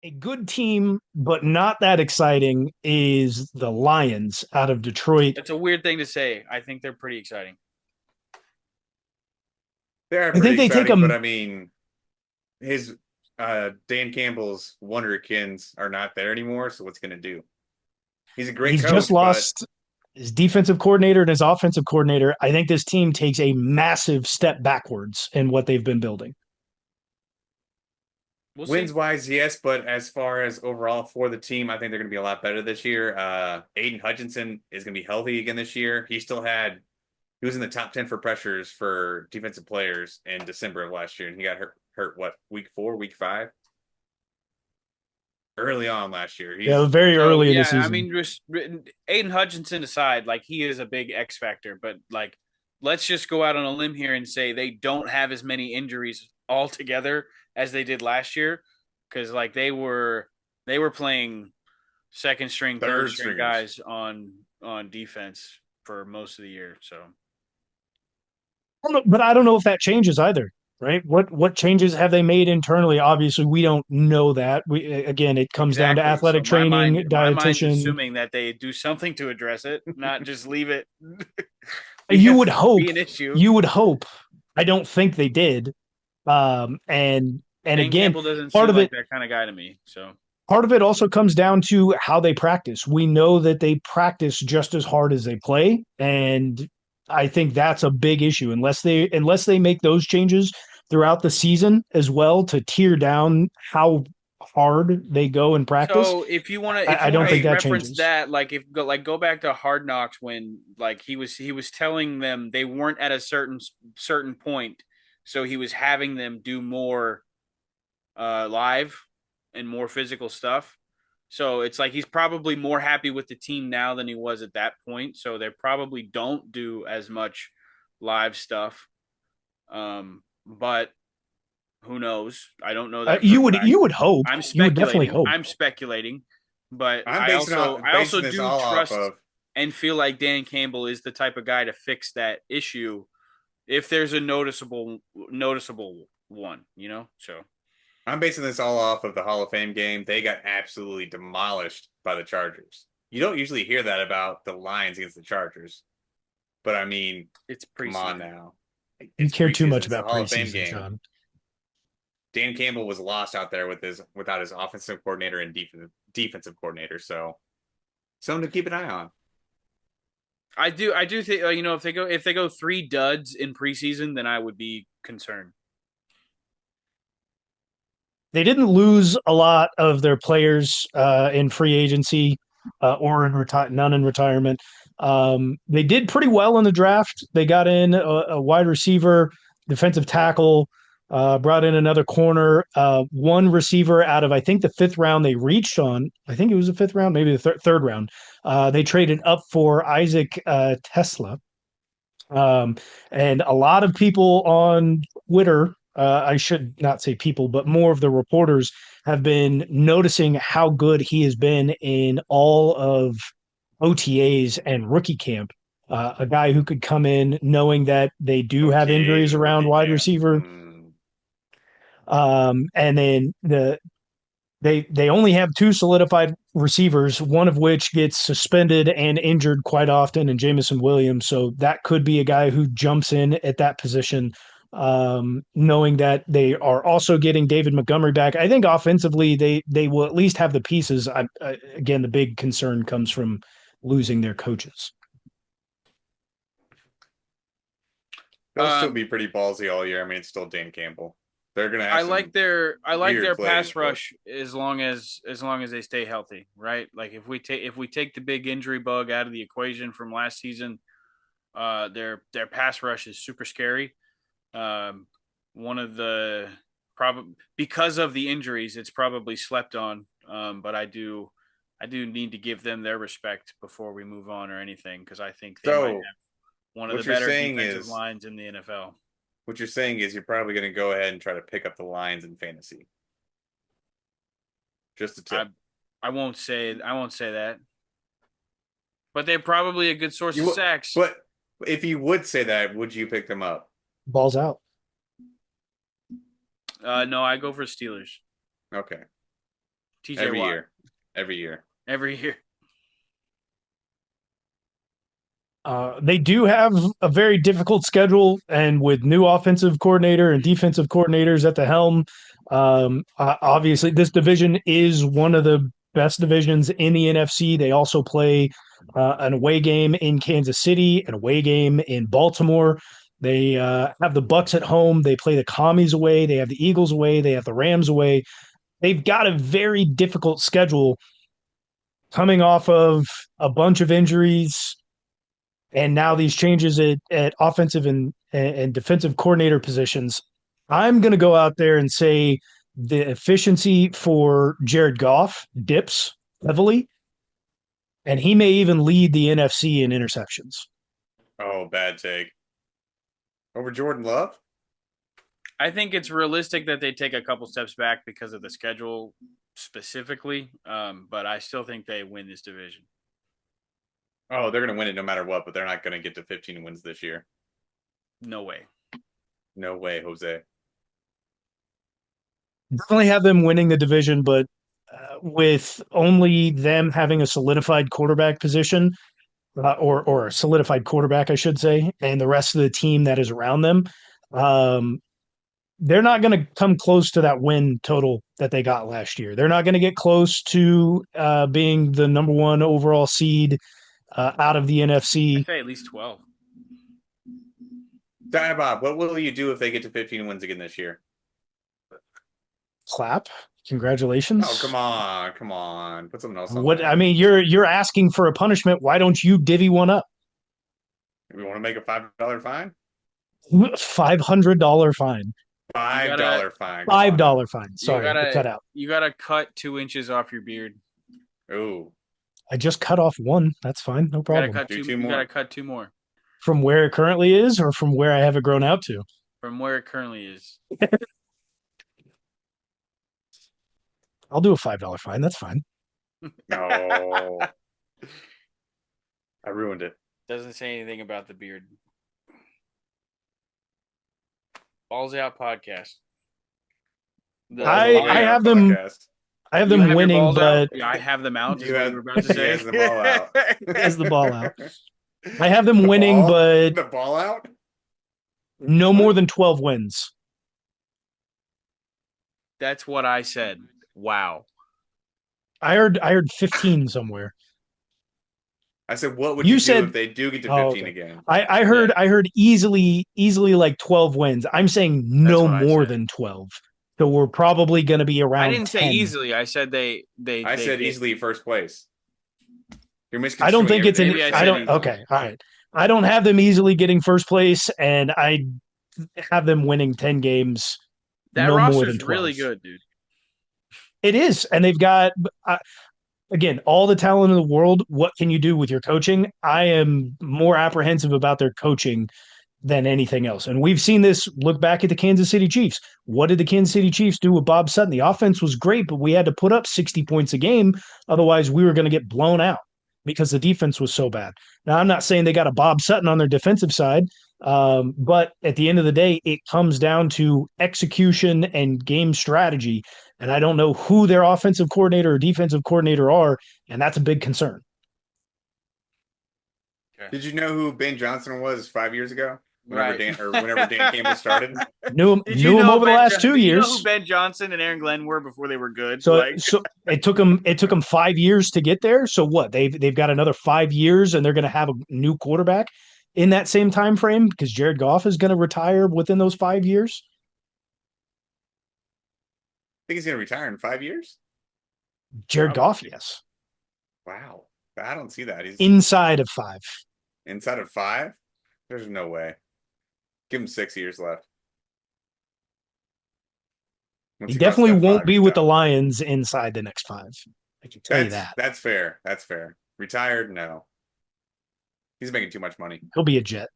A good team, but not that exciting, is the Lions out of Detroit. It's a weird thing to say. I think they're pretty exciting. They are I pretty think they take exciting, but them. I mean, his Dan Campbell's Wonderkins are not there anymore. So what's going to do? He's a great He's just coach, but lost his defensive coordinator and his offensive coordinator. I think this team takes a massive step backwards in what they've been building. We'll wins see. wise, yes. But as far as overall for the team, I think they're going to be a lot better this year. Aidan Hutchinson is going to be healthy again this year. He was in the top 10 for pressures for defensive players in December of last year, and he got hurt what, week 4, week 5? Early on last year. Yeah, He's very So early in the yeah, I season. mean, just Aiden Hutchinson aside, like he is a big X factor, but like let's just go out on a limb here and say they don't have as many injuries altogether as they did last year, because like they were playing second string, third third string stringers. guys on defense for most of the year. So But I don't know if that changes either. Right? What changes have they made internally? Obviously, we don't know that. We again, it comes down to exactly. So athletic training, my mind's dietitian. assuming that they do something to address it, not just leave it be You a, would hope. be an issue. You would hope. I don't think they did. And Dan again, Campbell doesn't part seem of like it that kind of guy to me. So part of it also comes down to how they practice. We know that they practice just as hard as they play, and I think that's a big issue. Unless they make those changes throughout the season as well to tear down how hard they go in practice, so if you want to I don't think that reference changes. that, like if go back to Hard Knocks when like he was telling them they weren't at a certain point, so he was having them do more live and more physical stuff. So it's like he's probably more happy with the team now than he was at that point. So they probably don't do as much live stuff. But who knows? I don't know that for a You would fact. you would hope. I'm You would definitely speculating. hope. I'm speculating, but I'm I basing also on I also basing this do all off trust of and feel like Dan Campbell is the type of guy to fix that issue if there's a noticeable one, you know? So I'm basing this all off of the Hall of Fame game. They got absolutely demolished by the Chargers. You don't usually hear that about the Lions against the Chargers. But I mean, it's come on preseason. now. You It's care too preseason. much It's a about Hall of Fame preseason, game. Sean. Dan Campbell was lost out there without his offensive coordinator and defensive coordinator. So something to keep an eye on. I do think if they go 3 duds in preseason, then I would be concerned. They didn't lose a lot of their players in free agency or none in retirement. They did pretty well in the draft. They got in a wide receiver, defensive tackle, brought in another corner, one receiver out of I think the fifth round they reached on. I think it was the fifth round, maybe the third round. They traded up for Isaac Tesla. Um, and a lot of people on Twitter, I should not say people, but more of the reporters have been noticing how good he has been in all of OTAs and rookie camp. A guy who could come in knowing that they do have OTAs injuries and around rookie wide camp. receiver. And then they only have two solidified receivers, one of which gets suspended and injured quite often, and Jamison Williams. So that could be a guy who jumps in at that position, knowing that they are also getting David Montgomery back. I think offensively they will at least have the pieces. Again, the big concern comes from losing their coaches. They'll still Um, be pretty ballsy all year. I mean, it's still Dan Campbell. They're gonna have I like some their weird plays, pass but rush as long as they stay healthy, right? Like if we take the big injury bug out of the equation from last season, their pass rush is super scary. Um, one of the probably because of the injuries, it's probably slept on. But I do need to give them their respect before we move on or anything because I think they might so have one of the what you're better saying defensive is lines in the NFL. what you're saying is you're probably gonna go ahead and try to pick up the Lions in fantasy. Just a I tip. I won't say that, but they're probably a good source You of would, sacks. but if you would say that, would you pick them up? Balls out. No, I go for Steelers. Okay. TJ every Watt. year. Every year. Every year. They do have a very difficult schedule, and with new offensive coordinator and defensive coordinators at the helm, obviously this division is one of the best divisions in the NFC. They also play an away game in Kansas City, an away game in Baltimore. They have the Bucks at home. They play the Commies away. They have the Eagles away. They have the Rams away. They've got a very difficult schedule coming off of a bunch of injuries and now these changes at offensive and defensive coordinator positions. I'm going to go out there and say the efficiency for Jared Goff dips heavily, and he may even lead the NFC in interceptions. Oh, bad take. Over Jordan Love? I think it's realistic that they take a couple steps back because of the schedule specifically, but I still think they win this division. Oh, they're going to win it no matter what, but they're not going to get to 15 wins this year. No way. No way, Jose. Definitely have them winning the division, but with only them having a solidified quarterback position, or a solidified quarterback, I should say, and the rest of the team that is around them, they're not going to come close to that win total that they got last year. They're not going to get close to being the number one overall seed out of the NFC. I'd say at least 12. Bob, what will you do if they get to 15 wins again this year? Clap. Congratulations. Oh, come on. Put something else on What there. I mean, you're asking for a punishment. Why don't you divvy one up? We want to make a $5 fine? $500 fine. $5 fine. $5 fine. Sorry, cut out. You gotta cut 2 inches off your beard. Ooh. I just cut off one. That's fine. No problem. You gotta cut 2 more. From where it currently is, or from where I have it grown out to? From where it currently is. I'll do a $5 fine. That's fine. No. I ruined it. Doesn't say anything about the beard. Balls Out podcast. I have them. Podcast. I have them winning, but yeah, I have them out. You what you were about to say. Has the ball out. Has the ball out. I have them winning, but the ball out. No more than 12 wins. That's what I said. Wow. I heard 15 somewhere. I said, what would you do if they do get to 15 again? I heard easily like 12 wins. I'm saying no more than 12. So we're probably going to be around. I didn't 10. say easily. I said they said easily first place. You're misconstruing. I don't think it's an. I don't. Okay, all right. I don't have them easily getting first place, and I have them winning 10 games. That no roster's more than 12. Really good, dude. It is, and they've got again all the talent in the world. What can you do with your coaching? I am more apprehensive about their coaching than anything else. And we've seen this. Look back at the Kansas City Chiefs. What did the Kansas City Chiefs do with Bob Sutton? The offense was great, but we had to put up 60 points a game. Otherwise, we were going to get blown out because the defense was so bad. Now, I'm not saying they got a Bob Sutton on their defensive side, but at the end of the day, it comes down to execution and game strategy. And I don't know who their offensive coordinator or defensive coordinator are, and that's a big concern. Did you know who Ben Johnson was 5 years ago? Whenever Right. whenever Dan Campbell started. Knew him over the last 2 years. You know who Ben Johnson and Aaron Glenn were before they were good? So it took them 5 years to get there. So what? They've got another 5 years, and they're going to have a new quarterback in that same time frame because Jared Goff is going to retire within those 5 years. I think he's going to retire in 5 years. Jared Goff, yes. Wow, I don't see that. He's inside of 5. Inside of 5? There's no way. Give him 6 years left. He definitely won't be with the Lions inside the next 5. I can tell you that. That's fair. That's fair. Retired? No. He's making too much money. He'll be a Jet.